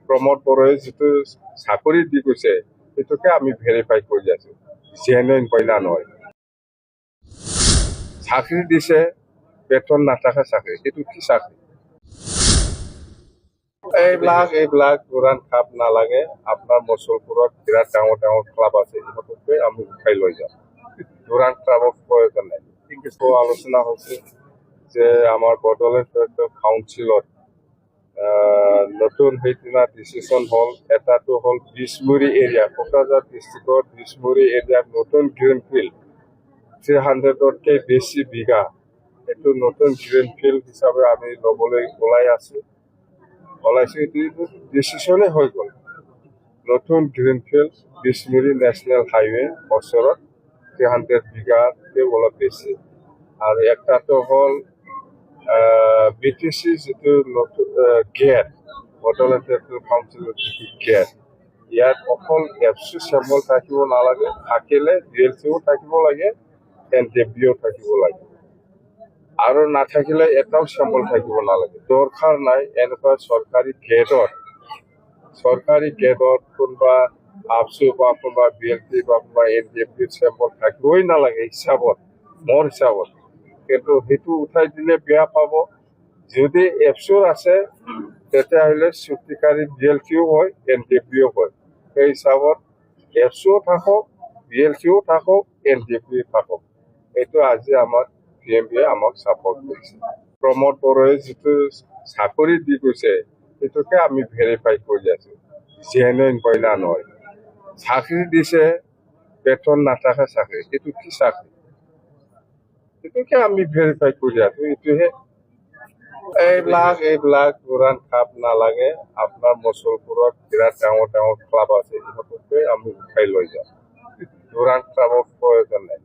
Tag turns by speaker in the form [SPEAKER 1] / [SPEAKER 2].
[SPEAKER 1] প্ৰমোদ বড়োৱে যিটো চাকৰি দি গৈছে সেইটোকে আমি ভেৰিফাই কৰি আছো জেনুইন হয় না নহয়। চাকৰি দিছে, বেতন নাথাকা চাকৰি, সেইটো কি চাকৰি? এইবিলাক উৰাণ খাপ নালাগে। আপোনাৰ মুছলপুৰত বিৰাট ডাঙৰ ডাঙৰ ক্লাব আছে, ইহঁতকে আমি উঠাই লৈ যাম। উৰাণ ক্লাবক প্ৰয়োজন নাই। আলোচনা হৈছে যে আমাৰ বড়োলেণ্ড কাউন্সিলত নতুন সেইদিনা ডিচিশ্যন হ'ল। এটাটো হ'ল বিছমুৰী এৰিয়া, কোকৰাঝাৰ ডিষ্ট্ৰিক্টৰ বিছমুৰী এৰিয়াত নতুন গ্ৰীণ ফিল্ড 300তকৈ বেছি বিঘা, এইটো নতুন গ্ৰীণ ফিল্ড হিচাপে আমি ল'বলৈ ওলাইছো। এইটো ডিচিশ্যনে হৈ গ'ল। নতুন গ্ৰীণ ফিল্ড বিছমুৰী নেশ্যনেল হাইৱে ওচৰত 300 বিঘাতকৈ অলপ বেছি। আৰু একটাটো হ'ল BTC যিটো নতুন গেট, বড়োলেণ্ড কাউন্সিলৰ যিটো গেট, ইয়াত অকল এফচি চেম্বল থাকিব নালাগে, থাকিলে DLCও থাকিব লাগে, NTPও থাকিব লাগে, আৰু নাথাকিলে এটাও চেম্বল থাকিব নালাগে। দৰকাৰ নাই এনেকুৱা চৰকাৰী গেটত কোনোবা আপচু বা কোনোবা BLC বা কোনোবা NTP চেম্বল থাকিবই নালাগে মোৰ হিচাপত। কিন্তু সেইটো উঠাই দিলে বেয়া পাব। যদি এফচুৰ আছে তেতিয়াহ'লে চুক্তিকাৰী BLCও হয়, NTPও হয়। সেই হিচাপত এফচুও থাকক, BLCও থাকক, NTPও থাকক। এইটো আজি আমাৰ PMBয়ে আমাক ছাপৰ্ট কৰিছে। প্ৰমোদ বড়োৱে যিটো চাকৰি দি গৈছে সেইটোকে আমি ভেৰিফাই কৰি আছো জেনুইন হয় না নহয়। চাকৰি দিছে, বেতন নাথাকা চাকৰি, সেইটো কি চাকৰি? সেইটোকে আমি ভেৰিফাই কৰি আছো। এইবিলাক উৰাণ খাপ নালাগে। আপোনাৰ মুছলপুৰত বিৰাট ডাঙৰ ডাঙৰ ক্লাব আছে, ইহঁতকে আমি উঠাই লৈ যাম। উৰাণ ক্লাবক প্ৰয়োজন নাই।